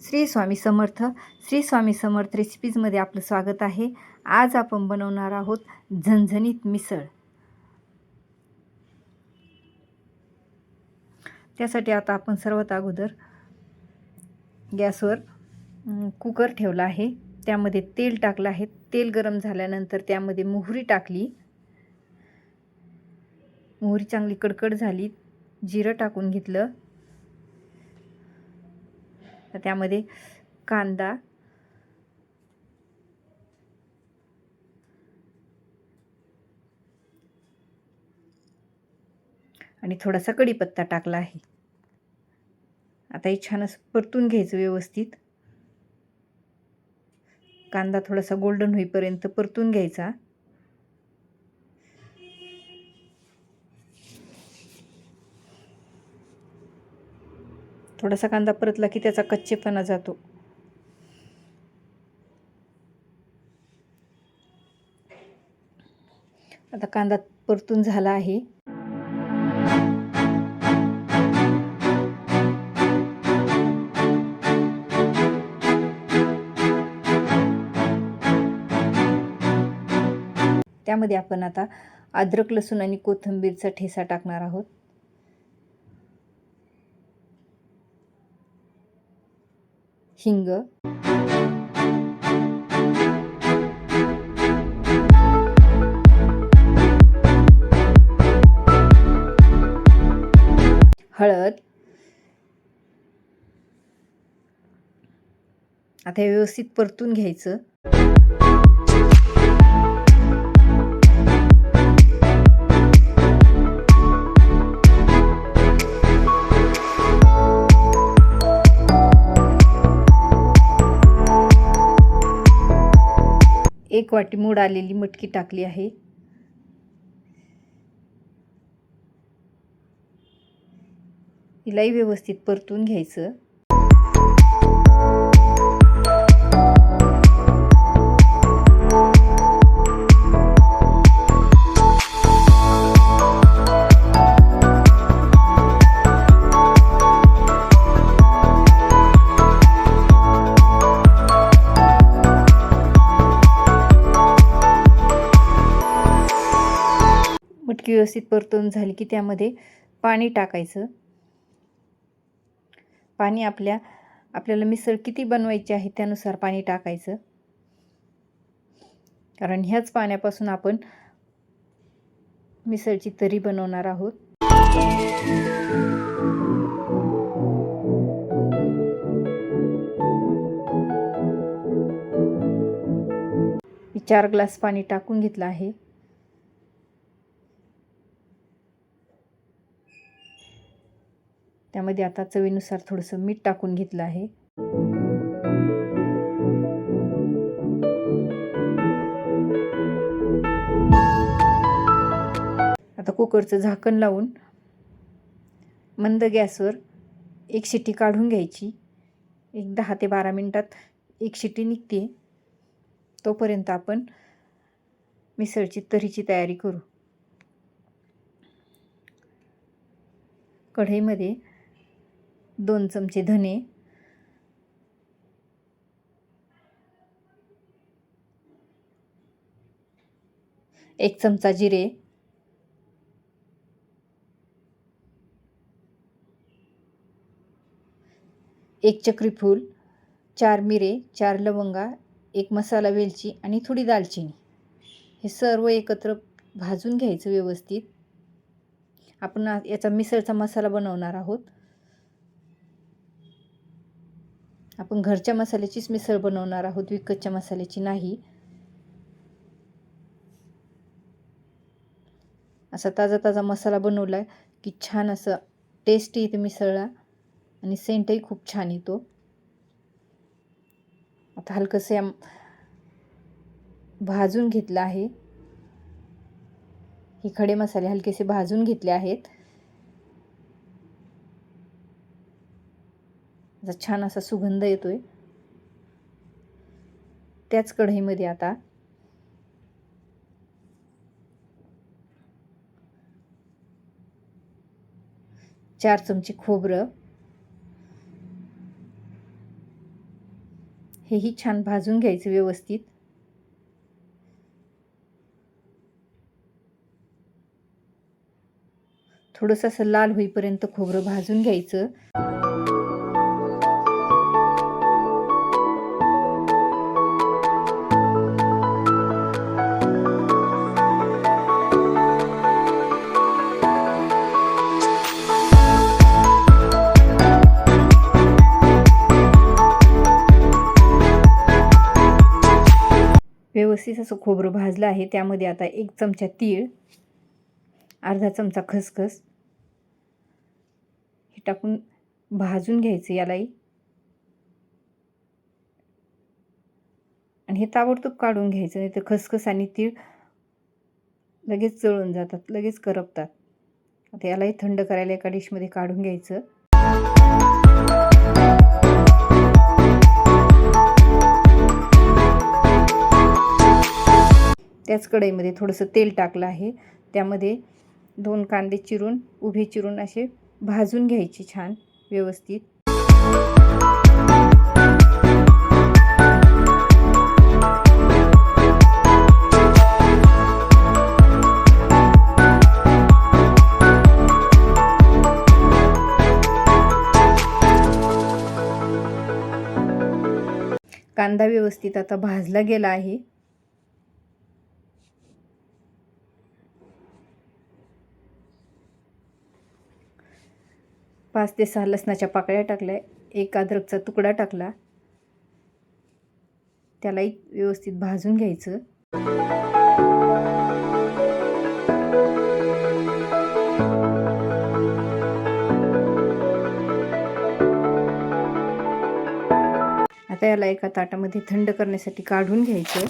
श्री स्वामी समर्थ. श्री स्वामी समर्थ रेसिपीजमध्ये आपलं स्वागत आहे. आज आपण बनवणार आहोत झणझणीत मिसळ. त्यासाठी आता आपण सर्वात अगोदर गॅसवर कुकर ठेवला आहे. त्यामध्ये तेल टाकलं आहे. तेल गरम झाल्यानंतर त्यामध्ये मोहरी टाकली. मोहरी चांगली कडकड झाली. जिरं टाकून घेतलं. तर त्यामध्ये कांदा, आणि थोडासा कढीपत्ता टाकला आहे. आता हे छान असं परतून घ्यायचं व्यवस्थित. कांदा थोडासा गोल्डन होईपर्यंत परतून घ्यायचा. थोडासा कांदा परतला की त्याचा कच्चेपणा जातो. आता कांदा परतून झाला आहे. त्यामध्ये आपण आता अद्रक, लसूण आणि कोथिंबीरचा ठेचा टाकणार आहोत. हिंग, हळद. आता हे व्यवस्थित परतून घ्यायचं. एक वाटी मोड आलेली मटकी टाकली आहे. हिलाही व्यवस्थित परतून घ्यायचं. मटकी व्यवस्थित परतून झाली की त्यामध्ये पाणी टाकायचं. पाणी आपल्याला मिसळ किती बनवायची आहे त्यानुसार पाणी टाकायचं. कारण ह्याच पाण्यापासून आपण मिसळची तर्री बनवणार आहोत. मी 4 ग्लास पाणी टाकून घेतलं आहे. त्यामध्ये आता चवीनुसार थोडंसं मीठ टाकून घेतलं आहे. आता कुकरचं झाकण लावून मंद गॅसवर एक शिट्टी काढून घ्यायची. एक 10 ते 12 मिनिटात एक शिट्टी निघते. तोपर्यंत आपण मिसळची तर्रीची तयारी करू. कढईमध्ये 2 चमचे धने, 1 चमचा जिरे, 1 चक्री फूल, 4 मिरे, 4 लवंगा, 1 मसाला वेलची आणि थोडी दालचिनी. हे सर्व एकत्र भाजून घ्यायचं व्यवस्थित. आपण याचा मिसळचा मसाला बनवणार आहोत. आपण घरच्या मसाल्याचीच मिसळ बनवणार आहोत, विकतच्या मसाल्याची नाही. असा ताजा ताजा मसाला बनवला की छान असं टेस्ट येते मिसळला आणि सेंटही खूप छान येतो. आता हलकंसं भाजून घेतलं आहे. हे खडे मसाले हलकेसे भाजून घेतले आहेत. छान असा सुगंध येतोय. त्याच कढईमध्ये आता 4 चमचे खोबरं, हेही छान भाजून घ्यायचं व्यवस्थित. थोडंसं असं लाल होईपर्यंत खोबरं भाजून घ्यायचं. व्यवस्थित असं खोबरं भाजलं आहे. त्यामध्ये आता 1 चमचा तीळ, अर्धा चमचा खसखस हे टाकून भाजून घ्यायचं यालाही. आणि हे ताबडतोब काढून घ्यायचं, नाही तर खसखस आणि तीळ लगेच जळून जातात, लगेच करपतात. आता यालाही थंड करायला एका डिशमध्ये काढून घ्यायचं. त्याच कढईमध्ये थोडंसं तेल टाकलं आहे. त्यामध्ये 2 कांदे चिरून उभे चिरून असे भाजून घ्यायचे छान व्यवस्थित. कांदा व्यवस्थित आता भाजला गेला आहे. पाच ते 6 लसणाच्या पाकळ्या टाकल्या, 1 अद्रकचा तुकडा टाकला. त्यालाही व्यवस्थित भाजून घ्यायचं. आता याला एका ताटामध्ये थंड करण्यासाठी काढून घ्यायचं.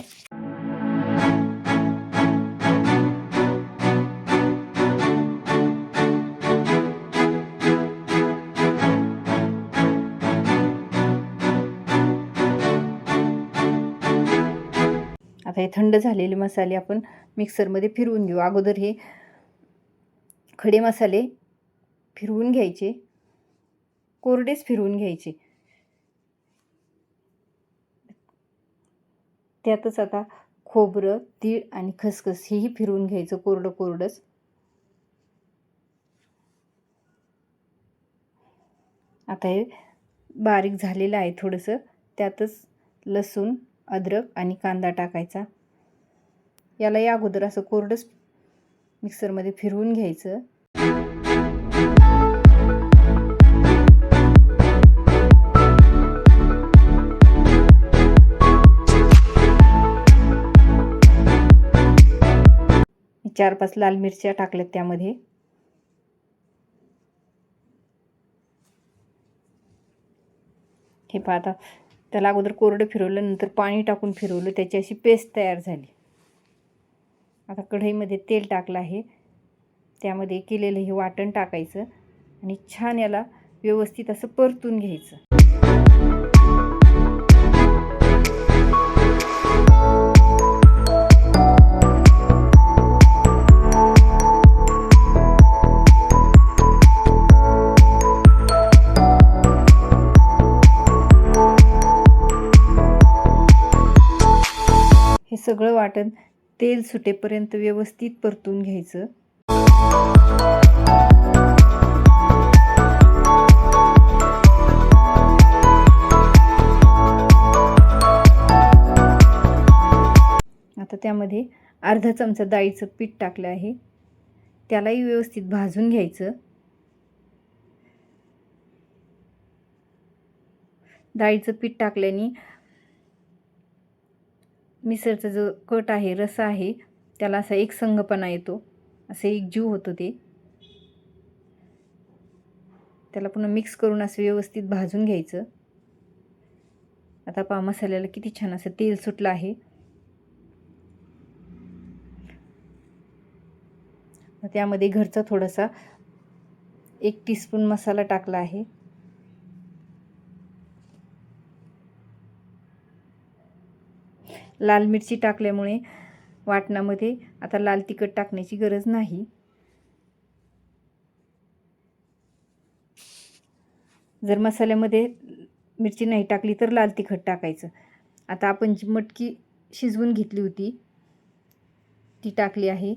आता हे थंड झालेले मसाले आपण मिक्सरमध्ये फिरवून घेऊ. अगोदर हे खडे मसाले फिरवून घ्यायचे, कोरडेच फिरवून घ्यायचे. त्यातच आता खोबरं, तीळ आणि खसखस हेही फिरवून घ्यायचं कोरडंच. आता हे बारीक झालेलं आहे थोडंसं. त्यातच लसूण, अद्रक आणि कांदा टाकायचा. याला या अगोदर असं कोरडंच मिक्सरमध्ये फिरवून घ्यायचं. चार 5 लाल मिरच्या टाकल्यात त्यामध्ये. हे पहा, आता त्याला अगोदर कोरडं फिरवलं, नंतर पाणी टाकून फिरवलं, त्याची अशी पेस्ट तयार झाली. आता कढईमध्ये तेल टाकलं आहे. त्यामध्ये केलेलं हे वाटण टाकायचं आणि छान याला व्यवस्थित असं परतून घ्यायचं. हे सगळं वाटण तेल सुटेपर्यंत व्यवस्थित परतून घ्यायचं. आता त्यामध्ये अर्धा चमचा डाळीचं पीठ टाकलं आहे. त्यालाही व्यवस्थित भाजून घ्यायचं. डाळीचं पीठ टाकल्याने मिसळचा जो कट आहे, रसा आहे, त्याला असा एक संगपणा येतो, असे एक जीव होतो ते. त्याला पुन्हा मिक्स करून असं व्यवस्थित भाजून घ्यायचं. आता पहा मसाल्याला किती छान असं तेल सुटलं आहे. त्यामध्ये घरचा थोडासा 1 टीस्पून मसाला टाकला आहे. लाल मिरची टाकल्यामुळे वाटणामध्ये आता लाल तिखट टाकण्याची गरज नाही. जर मसाल्यामध्ये मिरची नाही टाकली तर लाल तिखट टाकायचं. आता आपण जी मटकी शिजवून घेतली होती ती टाकली आहे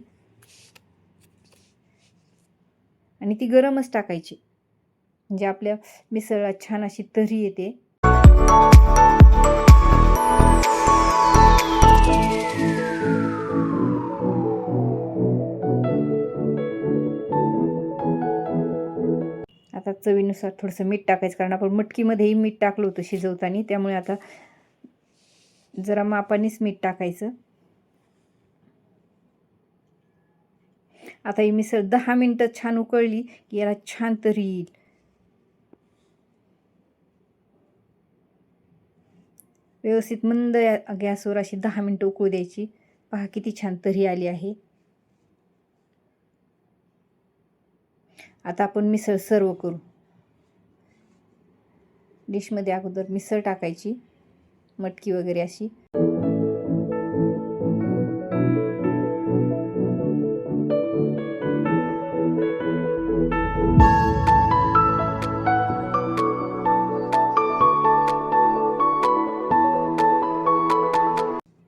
आणि ती गरमच टाकायची, म्हणजे आपल्या मिसळला छान अशी तर्री येते. आता चवीनुसार थोडंसं मीठ टाकायचं, कारण आपण मटकीमध्येही मीठ टाकलं होतं शिजवताना, त्यामुळे आता जरा मापानेच मीठ टाकायचं. आता ही मिसळ 10 मिनटं छान उकळली की याला छान तर्री येईल. व्यवस्थित मंद गॅसवर अशी 10 मिनटं उकळू द्यायची. पहा किती छान तर्री आली आहे. आता आपण मिसळ सर्व करू. डिशमध्ये अगोदर मिसळ टाकायची, मटकी वगैरे अशी.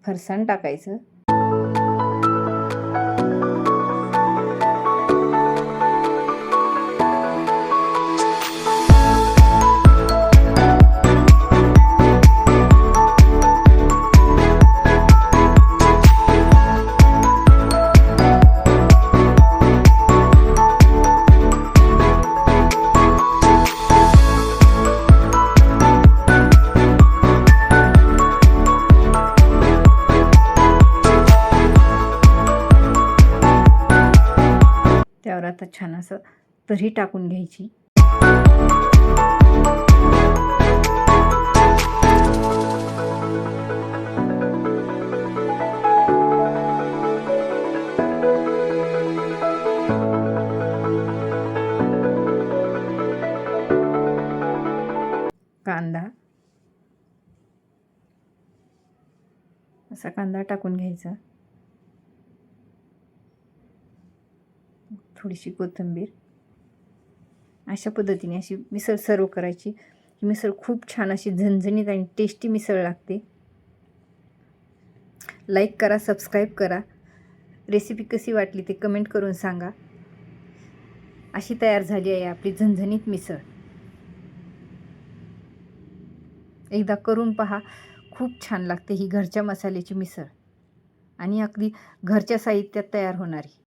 फरसाण टाकायचं. त्यावर आता छान असं तर्री टाकून घ्यायची. कांदा, असा कांदा टाकून घ्यायचा. थोडीशी कोथिंबीर. अशा पद्धतीने अशी मिसळ सर्व करायची. ही मिसळ खूप छान अशी झणझणीत आणि टेस्टी मिसळ लागते. लाईक करा, सबस्क्राईब करा. रेसिपी कशी वाटली ते कमेंट करून सांगा. अशी तयार झाली आहे आपली झणझणीत मिसळ. एकदा करून पहा, खूप छान लागते ही घरच्या मसाल्याची मिसळ आणि अगदी घरच्या साहित्यात तयार होणारी.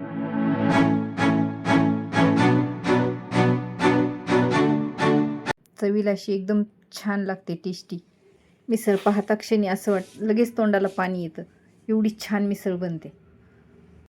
चवीला अशी एकदम छान लागते, टेस्टी मिसळ. पाहता क्षणी असं लगेच तोंडाला पाणी येतं, एवढी छान मिसळ बनते.